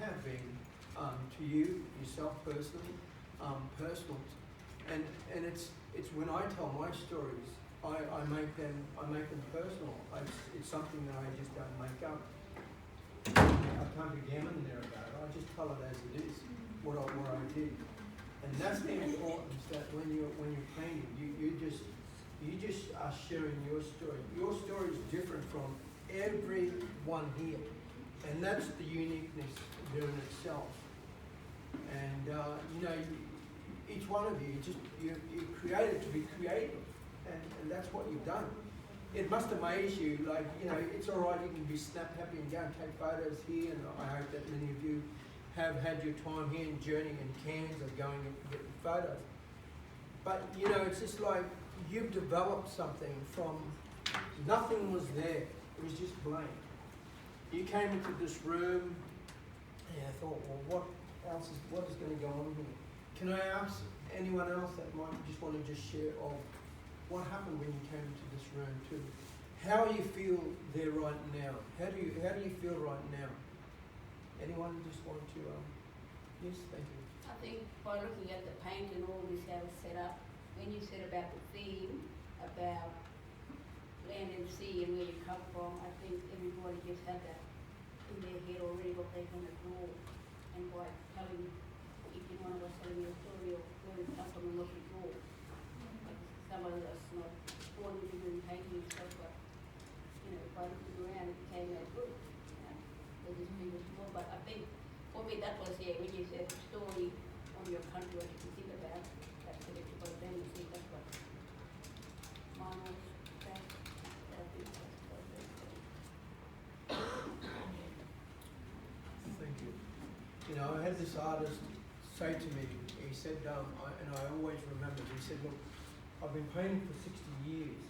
have been to you, yourself personally, personal, and it's when I tell my stories, I make them personal. It's something that I just don't make up. I can't be gammon there about it. I just tell it as it is, what I did, and that's the importance that when you're painting, you just are sharing your story. Your story is different from everyone here, and that's the uniqueness there in itself. And each one of you, you're created to be creative, and that's what you've done. It must amaze you, like, it's all right, you can be snap happy and go and take photos here, and I hope that many of you have had your time here in Journey and Cairns of going and getting photos. But, it's just like you've developed something from nothing was there. It was just blank. You came into this room, and I thought, well, what is going to go on here? Can I ask anyone else that might just want to just share of what happened when you came into this room too? How you feel there right now? How do you feel right now? Anyone just want to? Yes, thank you. I think by looking at the paint and all this, how it's set up, when you said about the theme, about land and sea and where you come from, I think everybody just had that in their head already what they're going to draw. And by telling each one of us telling your story of where we come from and what we draw. Like some of us not born into doing painting and stuff, but by looking around it became that good. They just made us more. But I think for me that was when you said story on your country, what you can think about, that's what it's about then. You see, that's what mine was. Thank you. I had this artist say to me, he said, and I always remember, he said, look, I've been painting for 60 years.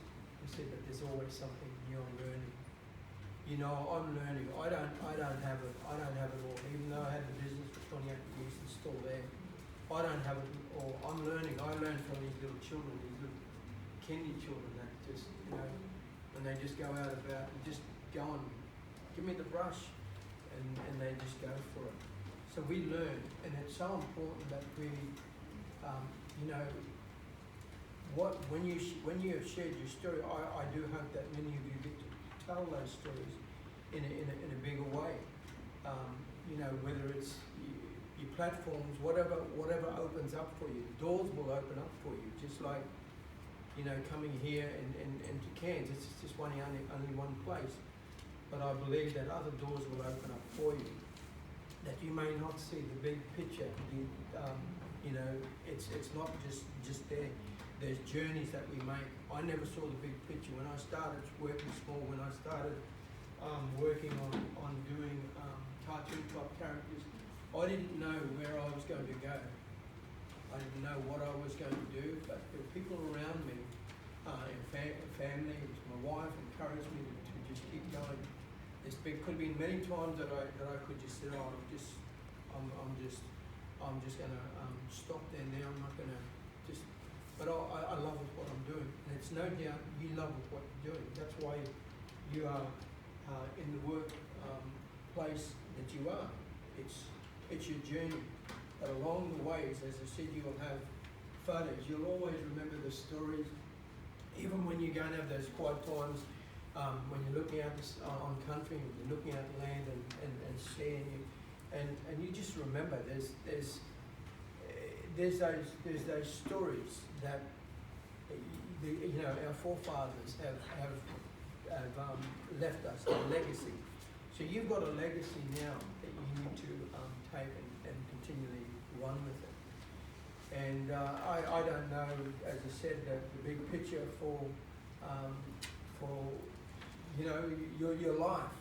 He said, but there's always something new I'm learning. I'm learning. I don't have it all. Even though I had the business for 28 years, it's still there. I don't have it all. I'm learning. I learn from these little children, these little kindy children that just, when they just go out about and just go and give me the brush, and they just go for it. So we learn, and it's so important that we, when you have shared your story, I do hope that many of you get to tell those stories in a bigger way. Whether it's your platforms, whatever opens up for you, doors will open up for you. Just like coming here and to Cairns, it's just only one place. But I believe that other doors will open up for you. That you may not see the big picture. It's not just there. There's journeys that we make. I never saw the big picture when I started working small. When I started working on doing cartoon type characters, I didn't know where I was going to go. I didn't know what I was going to do, but there were people around me, and family, it was my wife, encouraged me to just keep going. Could have been many times that I could just say, I'm just going to stop there now. I'm not going to just. But I love what I'm doing, and it's no doubt you love what you're doing. That's why you are in the work place that you are. It's your journey. But along the ways, as I said, you will have photos. You'll always remember the stories, even when you're going to have those quiet times. When you're looking out on country, and you're looking at land and seeing you, and you just remember there's those stories that our forefathers have left us, a legacy. So you've got a legacy now that you need to take and continually run with it. And I don't know, as I said, the big picture for your life,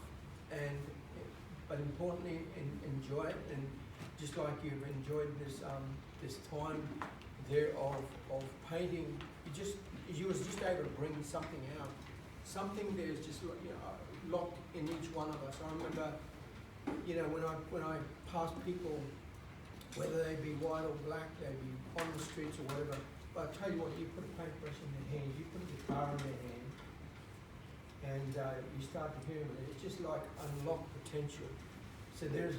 but importantly, enjoy it, and just like you've enjoyed this time there of painting, you was just able to bring something out. Something there's just locked in each one of us. I remember, when I pass people, whether they be white or black, they be on the streets or whatever. But I tell you what, you put a paintbrush in their hand, you put a guitar in their hand, and you start to hear them. It's just like unlocked potential. So there's